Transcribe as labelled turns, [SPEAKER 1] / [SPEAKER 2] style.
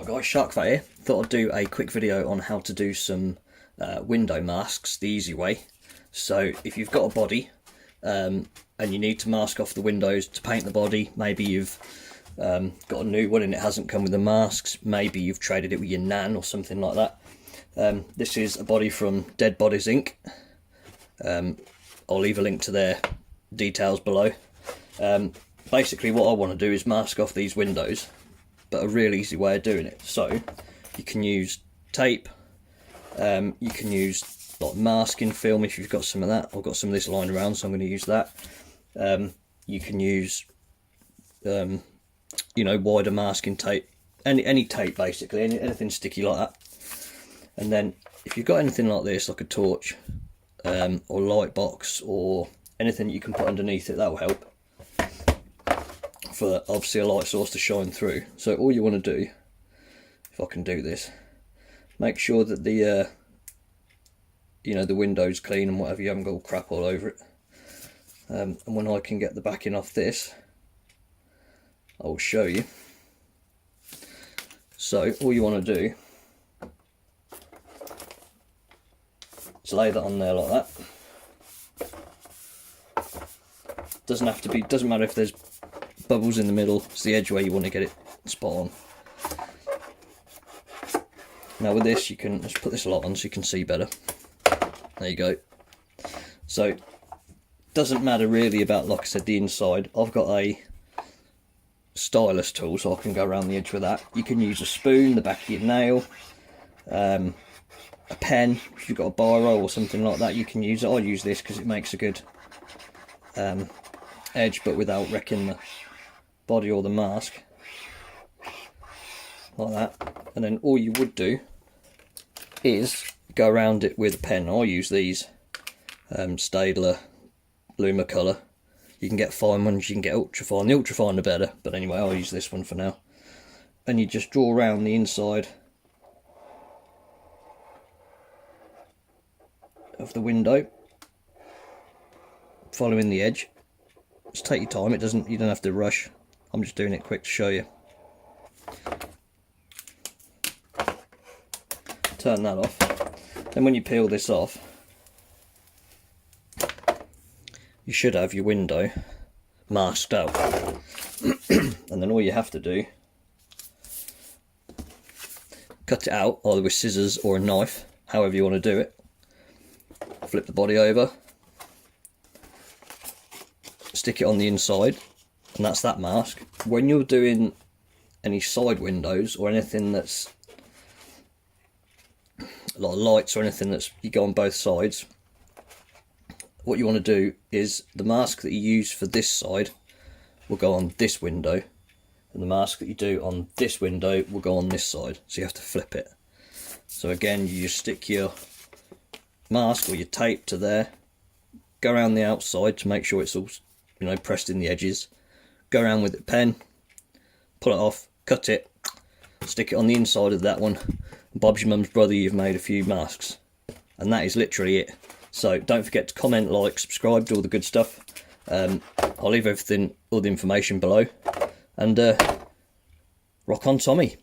[SPEAKER 1] Right guys, Sharkfat here. Thought I'd do a quick video on how to do some window masks the easy way. So if you've got a body and you need to mask off the windows to paint the body, maybe you've got a new one and it hasn't come with the masks, maybe you've traded it with your nan or something like that. This is a body from Dead Bodies Inc. I'll leave a link to their details below. Basically what I want to do is mask off these windows, but a real easy way of doing it. So you can use tape, you can use like masking film if you've got some of that. I've got some of this lying around, so I'm going to use that. You can use you know, wider masking tape, any tape basically, anything sticky like that. And then if you've got anything like this, like a torch or light box or anything you can put underneath it, that will help for obviously a light source to shine through. So all you want to do, if I can do this, make sure that the you know, the window's clean and whatever, you haven't got all crap all over it. And when I can get the backing off this, I will show you. So all you want to do is lay that on there like that. Doesn't have to be, doesn't matter if there's bubbles in the middle, it's the edge where you want to get it spot on. Now with this, you can just put this light on so you can see better. There you go. So doesn't matter really about, like I said, the inside. I've got a stylus tool so I can go around the edge with that. You can use a spoon, the back of your nail, a pen. If you've got a biro or something like that, you can use it. I use this because it makes a good edge, but without wrecking the body or the mask, like that. And then all you would do is go around it with a pen. I use these Staedtler Lumacolor. You can get fine ones, you can get ultra fine. The ultra fine are better, but anyway, I'll use this one for now. And you just draw around the inside of the window, following the edge. Just take your time. You don't have to rush. I'm just doing it quick to show you. Turn that off. Then when you peel this off, you should have your window masked out. And then all you have to do, cut it out either with scissors or a knife, however you want to do it. Flip the body over, stick it on the inside, and that's that mask. When you're doing any side windows or anything that's a lot of lights or anything that's you go on both sides, what you want to do is the mask that you use for this side will go on this window, and the mask that you do on this window will go on this side, so you have to flip it. So again, you just stick your mask or your tape to there, go around the outside to make sure it's all, you know, pressed in the edges, go around with a pen, pull it off, cut it, stick it on the inside of that one. Bob's your mum's brother, you've made a few masks, and that is literally it. So don't forget to comment, like, subscribe, do all the good stuff. I'll leave everything, all the information below, and rock on Tommy.